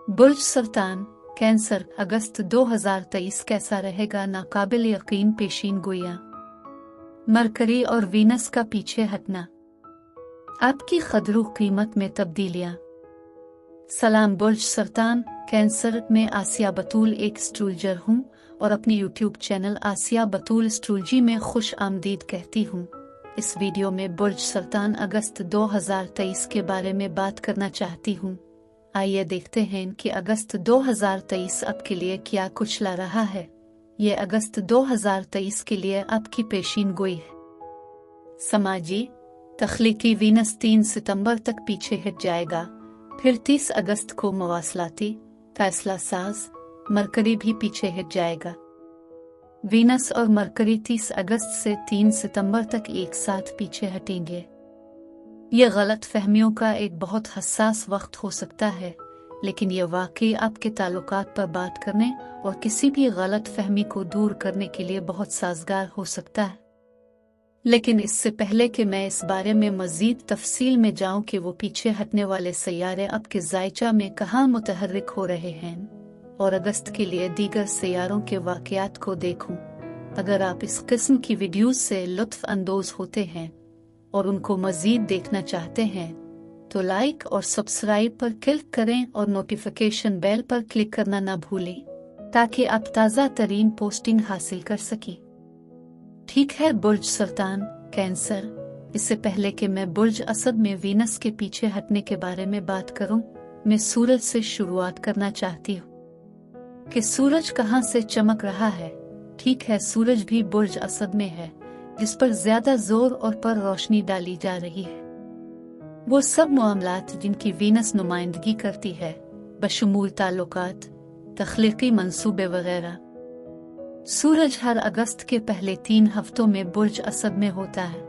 बुर्ज सरतान cancer अगस्त 2023 कैसा रहेगा? नाकाबिल यकीन पेशीन गोइयां। मरकरी और वीनस का पीछे हटना, आपकी कदर कीमत में तब्दीलियां। सलाम बुर्ज सरतान कैंसर में आसिया बतूल एक एस्ट्रोलॉजर हूँ और अपनी यूट्यूब चैनल आसिया बतूल एस्ट्रोलॉजी में खुश आमदीद कहती हूँ। इस वीडियो में बुर्ज सरतान अगस्त 2023 के बारे में बात करना चाहती हूँ। आइए देखते हैं कि अगस्त 2023 आपके लिए क्या कुछ ला रहा है। ये अगस्त 2023 के लिए आपकी पेशीन गोई है। समाजी तख्लीकी वीनस 3 सितंबर तक पीछे हट जाएगा, फिर 30 अगस्त को मवासलाती फैसला साज मरकरी भी पीछे हट जाएगा। वीनस और मरकरी 30 अगस्त से 3 सितंबर तक एक साथ पीछे हटेंगे। यह गलत फहमियों का एक बहुत हसास वक्त हो सकता है, लेकिन यह वाकई आपके ताल्लुकात पर बात करने और किसी भी गलत फहमी को दूर करने के लिए बहुत साजगार हो सकता है। लेकिन इससे पहले कि मैं इस बारे में मजीद तफसील में जाऊं कि वो पीछे हटने वाले सैयारे आपके जायचा में कहाँ मुतहर्रिक हो रहे हैं और अगस्त के लिए दीगर सैयारों के वाक़यात को देखूं। अगर आप इस किस्म की वीडियोस से लुत्फ अंदोज होते हैं और उनको मजीद देखना चाहते हैं तो लाइक और सब्सक्राइब पर क्लिक करें और नोटिफिकेशन बेल पर क्लिक करना ना भूलें ताकि आप ताज़ा तरीन पोस्टिंग हासिल कर सकें। ठीक है बुर्ज सरतान कैंसर, इससे पहले कि मैं बुर्ज असद में वीनस के पीछे हटने के बारे में बात करूं, मैं सूरज से शुरुआत करना चाहती हूँ कि सूरज कहाँ से चमक रहा है। ठीक है, सूरज भी बुर्ज असद में है, जिस पर ज्यादा जोर और पर रोशनी डाली जा रही है। वो सब मामलात जिनकी वीनस नुमाइंदगी करती है, बशमूल ताल्लुकात, तख्लीकी मंसूबे वगैरह। सूरज हर अगस्त के पहले 3 हफ्तों में बुर्ज असद में होता है।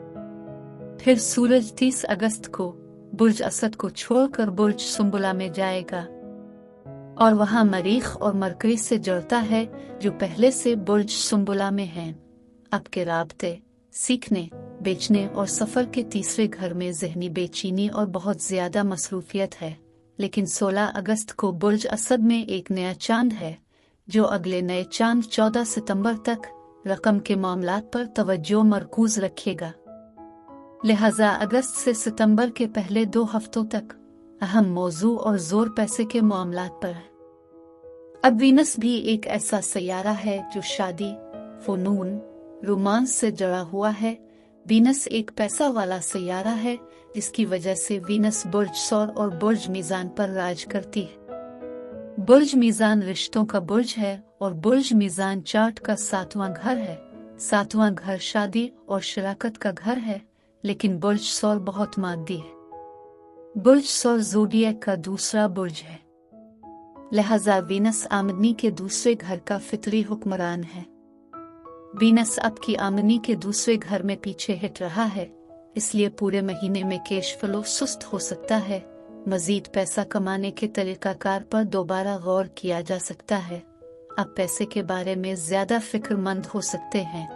फिर सूरज 30 अगस्त को बुर्ज असद को छोड़कर बुर्ज सुंबुला में जाएगा और वहां मरीख और मरकरी से जुड़ता है, जो पहले से बुर्ज सुंबुला में हैं। आपके राब्ते, सीखने, बेचने और सफर के तीसरे घर में जहनी बेचैनी और बहुत ज्यादा मसरूफियत है। लेकिन 16 अगस्त को बुर्ज असद में एक नया चांद है, जो अगले नए चांद 14 सितंबर तक रकम के मामलात पर तवज्जो मरकूज रखेगा। लिहाजा अगस्त से सितंबर के पहले 2 हफ्तों तक अहम मौजू और जोर पैसे के मामलात पर है। अब वीनस भी एक ऐसा सैयारा है जो शादी, फ़नून, रोमांस से जुड़ा हुआ है। वीनस एक पैसा वाला सैयारा है, जिसकी वजह से वीनस बुर्ज सौर और बुर्ज मीज़ान पर राज करती है। बुर्ज मीज़ान रिश्तों का बुर्ज है और बुर्ज मीज़ान चार्ट का 7वां घर है। 7वां घर शादी और शराकत का घर है, लेकिन बुर्ज सौर बहुत मादी है। बुर्ज सौर ज़ोडिएक का दूसरा बुर्ज है, लिहाजा वीनस आमदनी के दूसरे घर का फितरी हुक्मरान है। वीनस आपकी आमदनी के दूसरे घर में पीछे हट रहा है, इसलिए पूरे महीने में कैश फ्लो सुस्त हो सकता है। मजीद पैसा कमाने के तरीकाकार पर दोबारा गौर किया जा सकता है। आप पैसे के बारे में ज्यादा फिक्रमंद हो सकते हैं,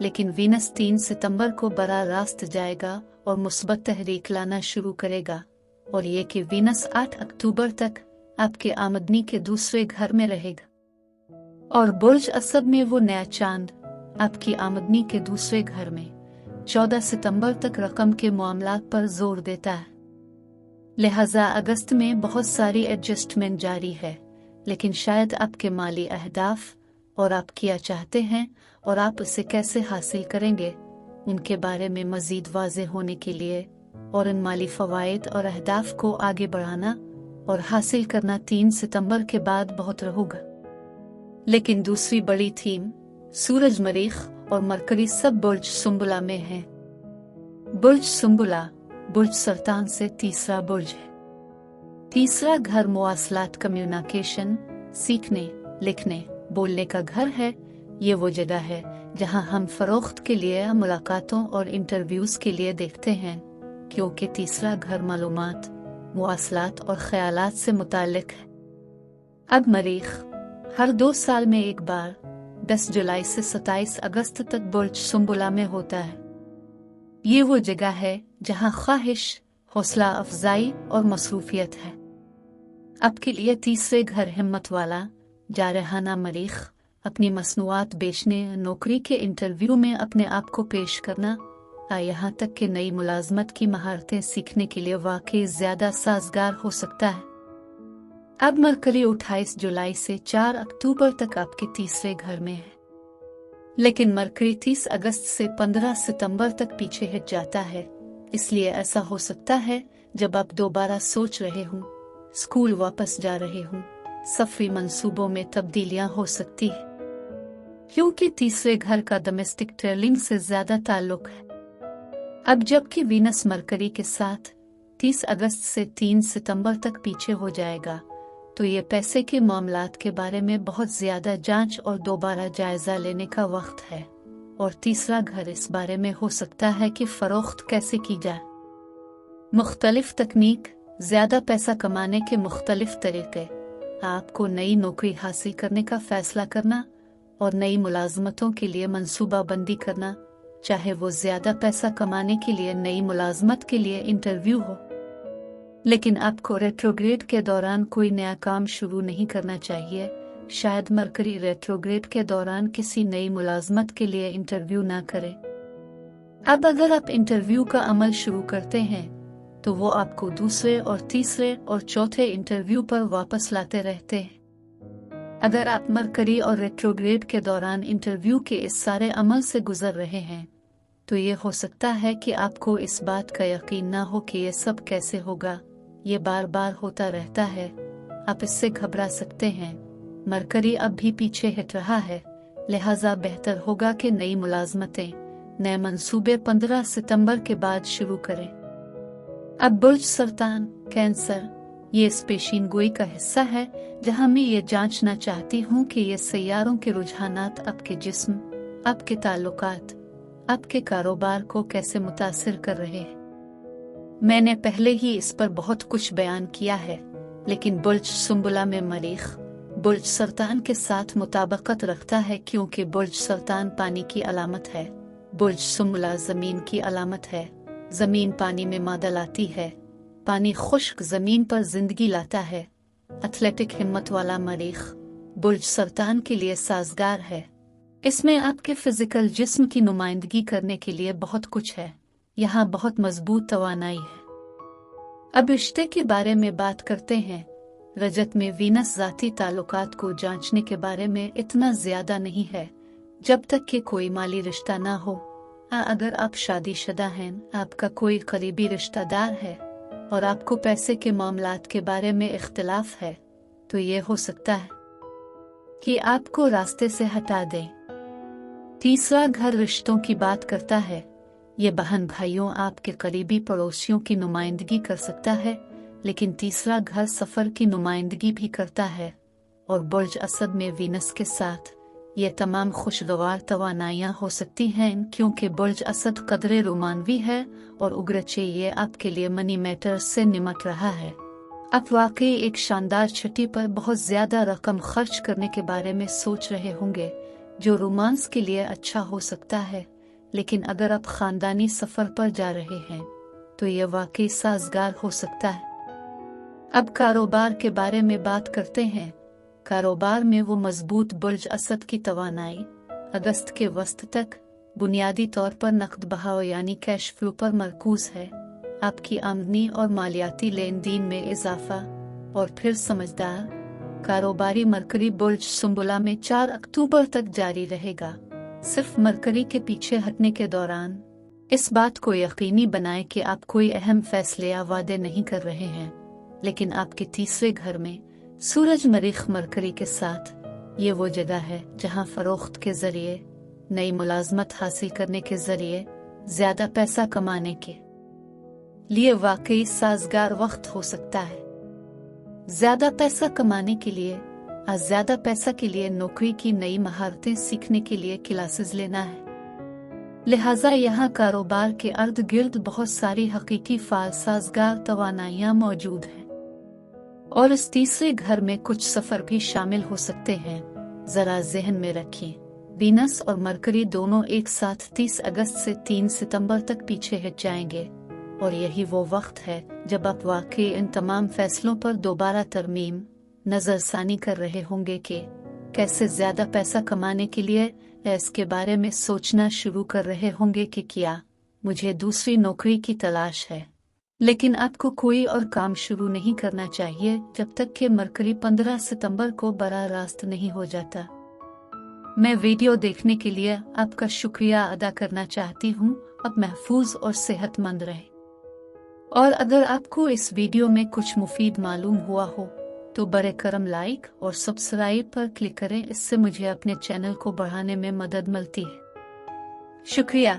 लेकिन वीनस 3 सितंबर को बराह रास्त जाएगा और मुस्बत तहरीक लाना शुरू करेगा, और ये कि वीनस 8 अक्टूबर तक आपके आमदनी के दूसरे घर में रहेगा और बुर्ज असद में वो नया चांद आपकी आमदनी के दूसरे घर में 14 सितंबर तक रकम के मामलात पर जोर देता है। लिहाजा अगस्त में बहुत सारी एडजस्टमेंट जारी है, लेकिन शायद आपके माली अहदाफ और आप क्या चाहते हैं और आप इसे कैसे हासिल करेंगे उनके बारे में मजीद वाज़ेह होने के लिए और इन माली फ़वाइद और अहदाफ को आगे बढ़ाना और हासिल करना 3 सितंबर के बाद बहुत रहेगा। लेकिन दूसरी बड़ी थीम सूरज, मरीख और मरकरी सब बुर्ज सुंबुला में है। बुर्ज सुंबुला बुर्ज सरतान से तीसरा बुर्ज है। तीसरा घर मुआसलात, कम्युनिकेशन, सीखने, लिखने, बोलने का घर है। ये वो जगह है जहां हम फरोख्त के लिए, मुलाकातों और इंटरव्यूज के लिए देखते हैं, क्योंकि तीसरा घर मालूमात, मुआसलात और ख्यालात से मुताल्लिक है। अब मरीख हर 2 साल में एक बार 10 जुलाई से 27 अगस्त तक बुर्ज सुंबुला में होता है। ये वो जगह है जहां ख्वाहिश, हौसला अफजाई और मसरूफियत है। आपके लिए तीसरे घर हिम्मत वाला, जारहाना मरीख, अपनी मसनूआत बेचने, नौकरी के इंटरव्यू में अपने आप को पेश करना, यहाँ तक कि नई मुलाजमत की महारतें सीखने के लिए वाकई ज्यादा साजगार हो सकता है। अब मरकरी 28 जुलाई से 4 अक्टूबर तक आपके तीसरे घर में है, लेकिन मरकरी 30 अगस्त से 15 सितंबर तक पीछे हट जाता है। इसलिए ऐसा हो सकता है जब आप दोबारा सोच रहे हों, स्कूल वापस जा रहे हों, सफरी मंसूबों में तब्दीलियां हो सकती है, क्योंकि तीसरे घर का डोमेस्टिक ट्रेलिंग से ज्यादा ताल्लुक है। अब जबकि वीनस मरकरी के साथ 30 अगस्त से 3 सितंबर तक पीछे हो जाएगा, तो ये पैसे के मामलात के बारे में बहुत ज्यादा जांच और दोबारा जायजा लेने का वक्त है। और तीसरा घर इस बारे में हो सकता है कि फरोख्त कैसे की जाए। मुख्तलिफ तकनीक, ज्यादा पैसा कमाने के मुख्तलिफ तरीके, आपको नई नौकरी हासिल करने का फैसला करना और नई मुलाजमतों के लिए मंसूबा बंदी करना, चाहे वो ज्यादा पैसा कमाने के लिए नई मुलाजमत के लिए इंटरव्यू हो। लेकिन आपको रेट्रोग्रेड के दौरान कोई नया काम शुरू नहीं करना चाहिए। शायद मरकरी रेट्रोग्रेड के दौरान किसी नई मुलाजमत के लिए इंटरव्यू ना करें। अब अगर आप इंटरव्यू का अमल शुरू करते हैं तो वो आपको दूसरे और तीसरे और चौथे इंटरव्यू पर वापस लाते रहते हैं। अगर आप मरकरी और रेट्रोग्रेड के दौरान इंटरव्यू के इस सारे अमल से गुजर रहे हैं तो ये हो सकता है कि आपको इस बात का यकीन ना हो कि ये सब कैसे होगा, ये बार बार होता रहता है। आप इससे घबरा सकते हैं। मरकरी अब भी पीछे हट रहा है, लिहाजा बेहतर होगा कि नई मुलाजमतें, नए मंसूबे 15 सितंबर के बाद शुरू करें। अब बुर्ज सरतान, कैंसर, ये इस पेशीनगोई का हिस्सा है जहां मैं ये जांचना चाहती हूँ कि ये सैयारों के रुझानात आपके जिस्म, आपके ताल्लुकात, आपके कारोबार को कैसे मुतासिर कर रहे हैं। मैंने पहले ही इस पर बहुत कुछ बयान किया है, लेकिन बुर्ज सुंबुला में मरीख बुर्ज सरतान के साथ मुताबकत रखता है, क्योंकि बुर्ज सरतान पानी की अलामत है, बुर्ज सुंबुला जमीन की अलामत है। जमीन पानी में मादा लाती है, पानी खुश्क जमीन पर जिंदगी लाता है। एथलेटिक हिम्मत वाला मरीख बुर्ज सरतान के लिए साजगार है। इसमें आपके फिजिकल जिस्म की नुमाइंदगी करने के लिए बहुत कुछ है। यहाँ बहुत मजबूत तवानाई है। अब रिश्ते के बारे में बात करते हैं। रजत में वीनस जाती ताल्लुकात को जांचने के बारे में इतना ज्यादा नहीं है जब तक कि कोई माली रिश्ता ना हो। अगर आप शादीशुदा हैं, आपका कोई करीबी रिश्तेदार है और आपको पैसे के मामलात के बारे में इख्तिलाफ है, तो ये हो सकता है कि आपको रास्ते से हटा दें। तीसरा घर रिश्तों की बात करता है। ये बहन भाइयों, आपके करीबी पड़ोसियों की नुमाइंदगी कर सकता है, लेकिन तीसरा घर सफर की नुमाइंदगी भी करता है। और बुर्ज असद में वीनस के साथ ये तमाम खुशगवार तवानाइयाँ हो सकती हैं, क्योंकि बुर्ज असद कदरे रोमानवी है और उग्रचे ये आपके लिए मनी मैटर्स से निमट रहा है। आप वाकई एक शानदार छुट्टी पर बहुत ज्यादा रकम खर्च करने के बारे में सोच रहे होंगे, जो रोमांस के लिए अच्छा हो सकता है। लेकिन अगर आप खानदानी सफर पर जा रहे हैं तो यह वाकई साजगार हो सकता है। अब कारोबार के बारे में बात करते हैं। कारोबार में वो मजबूत बुर्ज असद की तवानाई अगस्त के वस्त तक बुनियादी तौर पर नकद बहाव यानी कैश फ्लो पर मरकूज है। आपकी आमदनी और मालियाती लेन देन में इजाफा और फिर समझदार कारोबारी मरकरी बुर्ज सुंबुला में 4 अक्टूबर तक जारी रहेगा। सिर्फ मरकरी के पीछे हटने के दौरान इस बात को यकीनी बनाएं कि आप कोई अहम फैसले या वादे नहीं कर रहे हैं। लेकिन आपके तीसरे घर में सूरज मरीख मरकरी के साथ ये वो जगह है जहां फरोख्त के जरिए, नई मुलाजमत हासिल करने के जरिए ज्यादा पैसा कमाने के लिए वाकई साजगार वक्त हो सकता है। ज्यादा पैसा कमाने के लिए, ज्यादा पैसा के लिए नौकरी की नई महारतें सीखने के लिए क्लासेस लेना है। लिहाजा यहाँ कारोबार के अर्द गिर्द बहुत सारी हकीकी फाल साजगार तवानाइयाँ मौजूद हैं। और इस तीसरे घर में कुछ सफर भी शामिल हो सकते हैं। जरा जहन में रखें, वीनस और मरकरी दोनों एक साथ 30 अगस्त से 3 सितंबर तक पीछे हट जाएंगे, और यही वो वक्त है जब आप वाकई इन तमाम फैसलों पर दोबारा तरमीम नजरसानी कर रहे होंगे कि कैसे ज्यादा पैसा कमाने के लिए इसके बारे में सोचना शुरू कर रहे होंगे कि क्या मुझे दूसरी नौकरी की तलाश है। लेकिन आपको कोई और काम शुरू नहीं करना चाहिए जब तक कि मरकरी 15 सितंबर को बराह रास्त नहीं हो जाता। मैं वीडियो देखने के लिए आपका शुक्रिया अदा करना चाहती हूँ। अब महफूज और सेहतमंद रहे। और अगर आपको इस वीडियो में कुछ मुफीद मालूम हुआ हो तो बरे करम लाइक और सब्सक्राइब पर क्लिक करें, इससे मुझे अपने चैनल को बढ़ाने में मदद मिलती है। शुक्रिया।